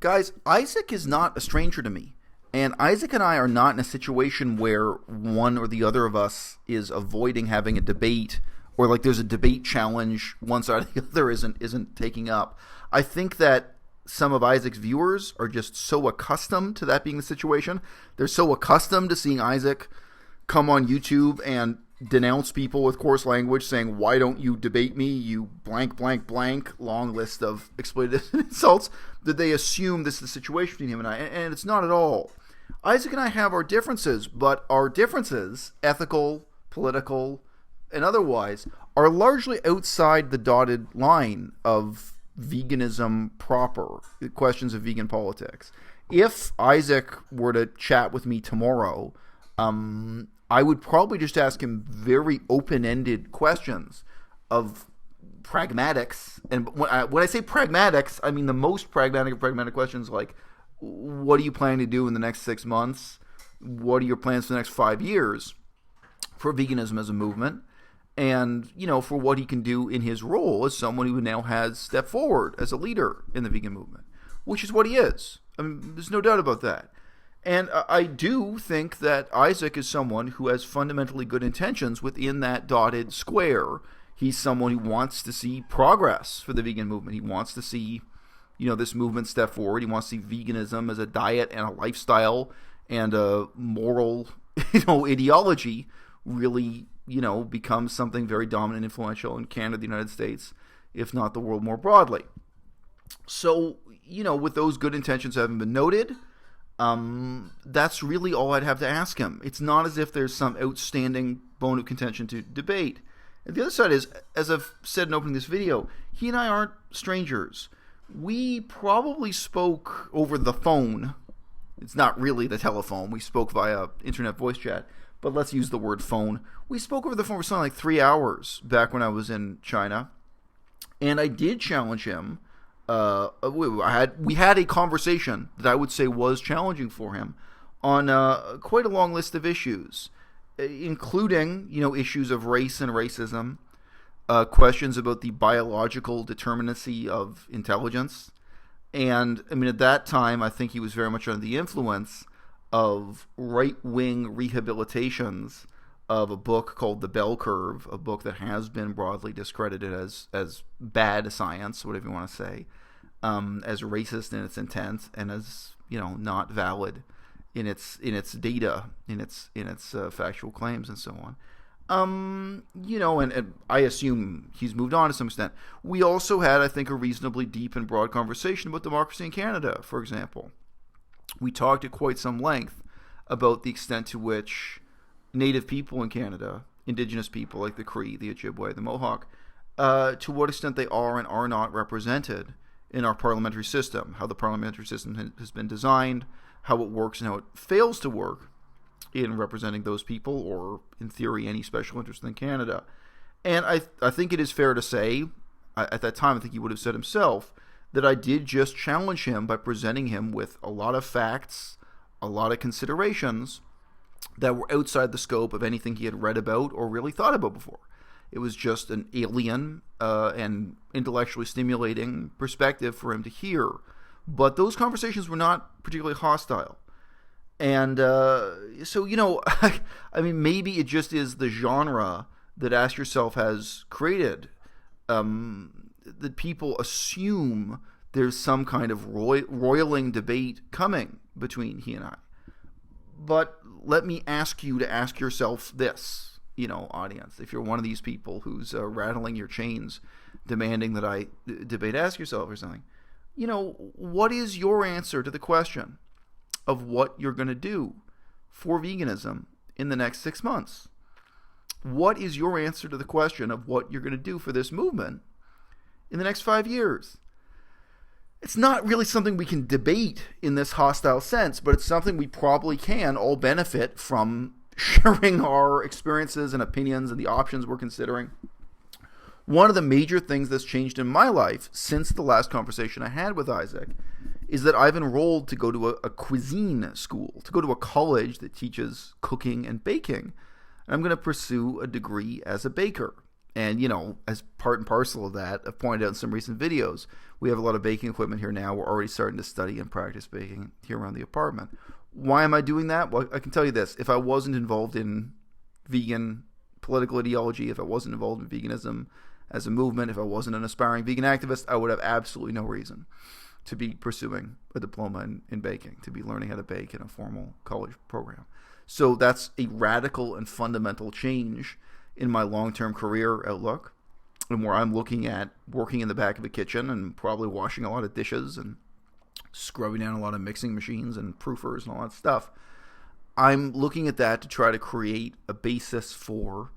Guys, Isaac is not a stranger to me. And Isaac and I are not in a situation where one or the other of us is avoiding having a debate, or like there's a debate challenge one side or the other isn't taking up. I think that some of Isaac's viewers are just so accustomed to that being the situation. They're so accustomed to seeing Isaac come on YouTube and denounce people with coarse language, saying, "Why don't you debate me, you blank, blank, blank," long list of expletive insults, that they assume this is the situation between him and I. And it's not at all. Isaac and I have our differences, but our differences, ethical, political, and otherwise, are largely outside the dotted line of veganism proper, the questions of vegan politics. If Isaac were to chat with me tomorrow, I would probably just ask him very open-ended questions of pragmatics. And when I say pragmatics, I mean the most pragmatic of pragmatic questions, like, what are you planning to do in the next 6 months? What are your plans for the next 5 years for veganism as a movement? And, for what he can do in his role as someone who now has stepped forward as a leader in the vegan movement, which is what he is. I mean, there's no doubt about that. And I do think that Isaac is someone who has fundamentally good intentions within that dotted square. He's someone who wants to see progress for the vegan movement. He wants to see, this movement step forward. He wants to see veganism as a diet and a lifestyle and a moral, ideology really, become something very dominant and influential in Canada, the United States, if not the world more broadly. So, with those good intentions having been noted, that's really all I'd have to ask him. It's not as if there's some outstanding bone of contention to debate. And the other side is, as I've said in opening this video, he and I aren't strangers. We probably spoke over the phone. It's not really the telephone. We spoke via internet voice chat, but let's use the word phone. We spoke over the phone for something like 3 hours back when I was in China, and I did challenge him. We had a conversation that I would say was challenging for him on quite a long list of issues, including issues of race and racism, questions about the biological determinacy of intelligence, and at that time I think he was very much under the influence of right-wing rehabilitations of a book called The Bell Curve, a book that has been broadly discredited as bad science, whatever you want to say, as racist in its intent, and as not valid in its data, in its factual claims, and so on. And I assume he's moved on to some extent. We also had, I think, a reasonably deep and broad conversation about democracy in Canada, for example. We talked at quite some length about the extent to which Native people in Canada, Indigenous people like the Cree, the Ojibwe, the Mohawk, to what extent they are and are not represented in our parliamentary system, how the parliamentary system has been designed, how it works and how it fails to work in representing those people, or in theory any special interest in Canada. And I think it is fair to say, at that time I think he would have said himself, that I did just challenge him by presenting him with a lot of facts, a lot of considerations that were outside the scope of anything he had read about or really thought about before. It was just an alien and intellectually stimulating perspective for him to hear. But those conversations were not particularly hostile. And so, maybe it just is the genre that Ask Yourself has created, that people assume there's some kind of roiling debate coming between he and I. But let me ask you to ask yourself this, audience. If you're one of these people who's rattling your chains, demanding that I debate Ask Yourself or something, what is your answer to the question of what you're going to do for veganism in the next 6 months? What is your answer to the question of what you're going to do for this movement in the next 5 years? It's not really something we can debate in this hostile sense, but it's something we probably can all benefit from sharing our experiences and opinions and the options we're considering. One of the major things that's changed in my life since the last conversation I had with Isaac is that I've enrolled to go to a cuisine school, to go to a college that teaches cooking and baking. And I'm going to pursue a degree as a baker. And, as part and parcel of that, I've pointed out in some recent videos, we have a lot of baking equipment here now. We're already starting to study and practice baking here around the apartment. Why am I doing that? Well, I can tell you this. If I wasn't involved in vegan political ideology, if I wasn't involved in veganism as a movement, if I wasn't an aspiring vegan activist, I would have absolutely no reason to be pursuing a diploma in baking, to be learning how to bake in a formal college program. So that's a radical and fundamental change in my long-term career outlook, and where I'm looking at working in the back of a kitchen and probably washing a lot of dishes and scrubbing down a lot of mixing machines and proofers and all that stuff. I'm looking at that to try to create a basis for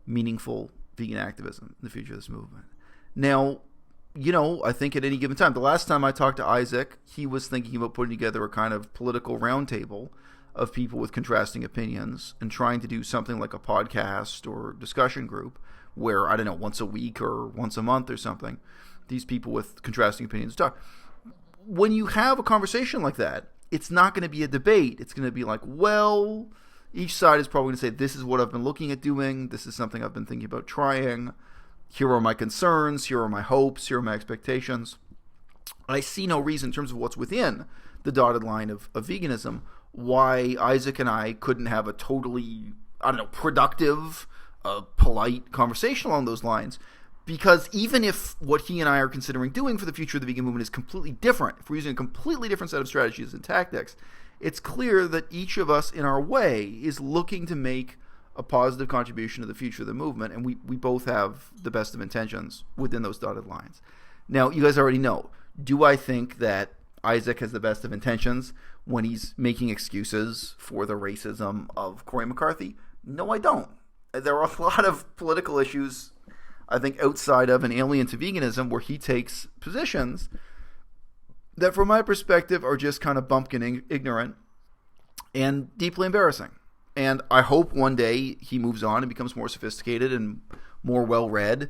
meaningful vegan activism in the future of this movement. Now, I think at any given time, the last time I talked to Isaac, he was thinking about putting together a kind of political roundtable of people with contrasting opinions and trying to do something like a podcast or discussion group where, I don't know, once a week or once a month or something, these people with contrasting opinions talk. When you have a conversation like that, it's not going to be a debate. It's going to be like, well, each side is probably going to say, this is what I've been looking at doing. This is something I've been thinking about trying. Here are my concerns. Here are my hopes. Here are my expectations. I see no reason in terms of what's within the dotted line of veganism why Isaac and I couldn't have a totally, productive, polite conversation along those lines. Because even if what he and I are considering doing for the future of the vegan movement is completely different, if we're using a completely different set of strategies and tactics, it's clear that each of us in our way is looking to make a positive contribution to the future of the movement, and we both have the best of intentions within those dotted lines. Now, you guys already know, do I think that Isaac has the best of intentions when he's making excuses for the racism of Corey McCarthy? No, I don't. There are a lot of political issues, I think, outside of and alien to veganism where he takes positions that, from my perspective, are just kind of bumpkin ignorant and deeply embarrassing. And I hope one day he moves on and becomes more sophisticated and more well-read,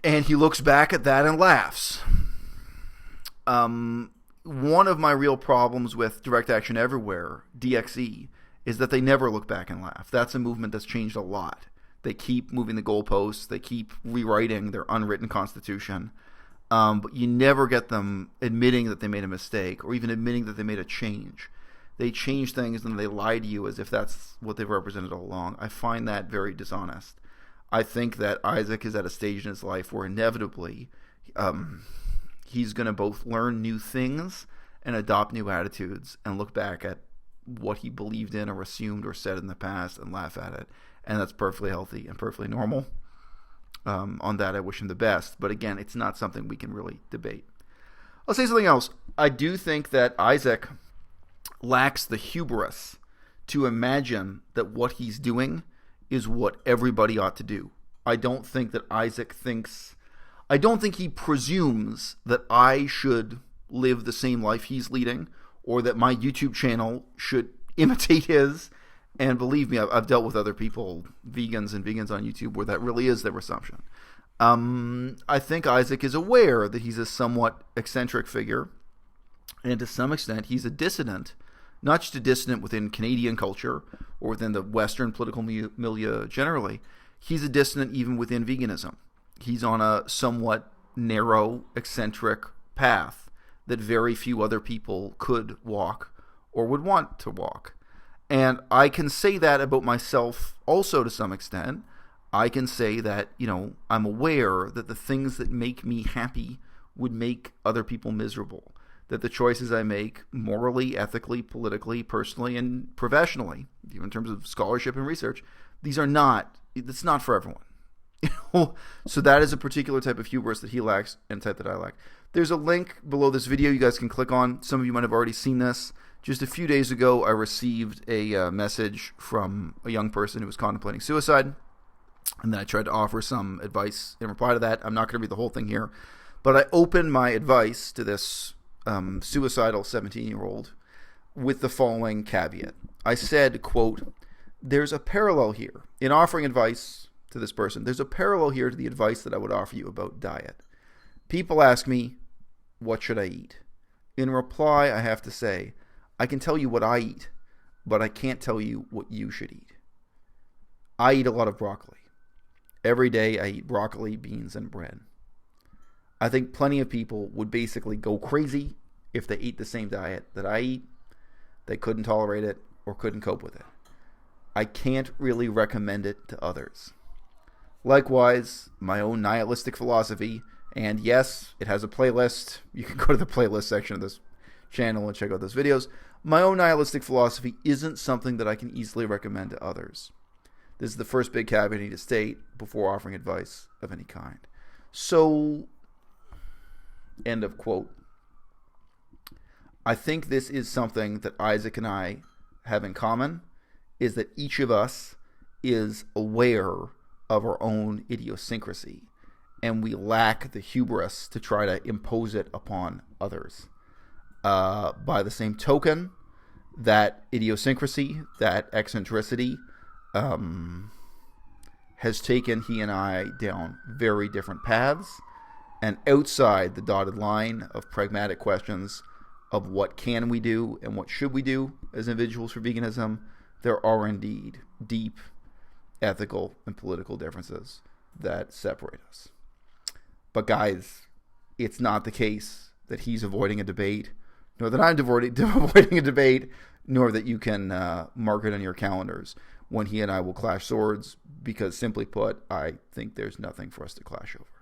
and he looks back at that and laughs. One of my real problems with Direct Action Everywhere, DXE, is that they never look back and laugh. That's a movement that's changed a lot. They keep moving the goalposts. They keep rewriting their unwritten constitution. But you never get them admitting that they made a mistake or even admitting that they made a change. They change things and they lie to you as if that's what they've represented all along. I find that very dishonest. I think that Isaac is at a stage in his life where inevitably he's going to both learn new things and adopt new attitudes and look back at what he believed in or assumed or said in the past and laugh at it. And that's perfectly healthy and perfectly normal. On that, I wish him the best. But again, it's not something we can really debate. I'll say something else. I do think that Isaac lacks the hubris to imagine that what he's doing is what everybody ought to do. I don't think that I don't think he presumes that I should live the same life he's leading or that my YouTube channel should imitate his. And believe me, I've dealt with other people, vegans on YouTube, where that really is their assumption. I think Isaac is aware that he's a somewhat eccentric figure, and to some extent he's a dissident, not just a dissident within Canadian culture or within the Western political milieu generally. He's a dissident even within veganism. He's on a somewhat narrow, eccentric path that very few other people could walk or would want to walk. And I can say that about myself also to some extent. I can say that, I'm aware that the things that make me happy would make other people miserable. That the choices I make morally, ethically, politically, personally, and professionally, even in terms of scholarship and research, it's not for everyone. So that is a particular type of hubris that he lacks and type that I lack. There's a link below this video you guys can click on. Some of you might have already seen this. Just a few days ago, I received a message from a young person who was contemplating suicide, and then I tried to offer some advice in reply to that. I'm not going to read the whole thing here, but I opened my advice to this suicidal 17-year-old with the following caveat. I said, quote, "There's a parallel here. In offering advice to this person, there's a parallel here to the advice that I would offer you about diet. People ask me, what should I eat? In reply, I have to say, I can tell you what I eat, but I can't tell you what you should eat. I eat a lot of broccoli. Every day I eat broccoli, beans, and bread. I think plenty of people would basically go crazy if they ate the same diet that I eat. They couldn't tolerate it or couldn't cope with it. I can't really recommend it to others. Likewise, my own nihilistic philosophy, and yes, it has a playlist. You can go to the playlist section of this channel and check out those videos. My own nihilistic philosophy isn't something that I can easily recommend to others. This is the first big caveat I need to state before offering advice of any kind. So, end of quote. I think this is something that Isaac and I have in common, is that each of us is aware of our own idiosyncrasy, and we lack the hubris to try to impose it upon others. By the same token, that idiosyncrasy, that eccentricity, has taken he and I down very different paths, and outside the dotted line of pragmatic questions of what can we do and what should we do as individuals for veganism, there are indeed deep ethical and political differences that separate us. But guys, it's not the case that he's avoiding a debate, nor that I'm avoiding a debate, nor that you can mark it on your calendars when he and I will clash swords, because simply put, I think there's nothing for us to clash over.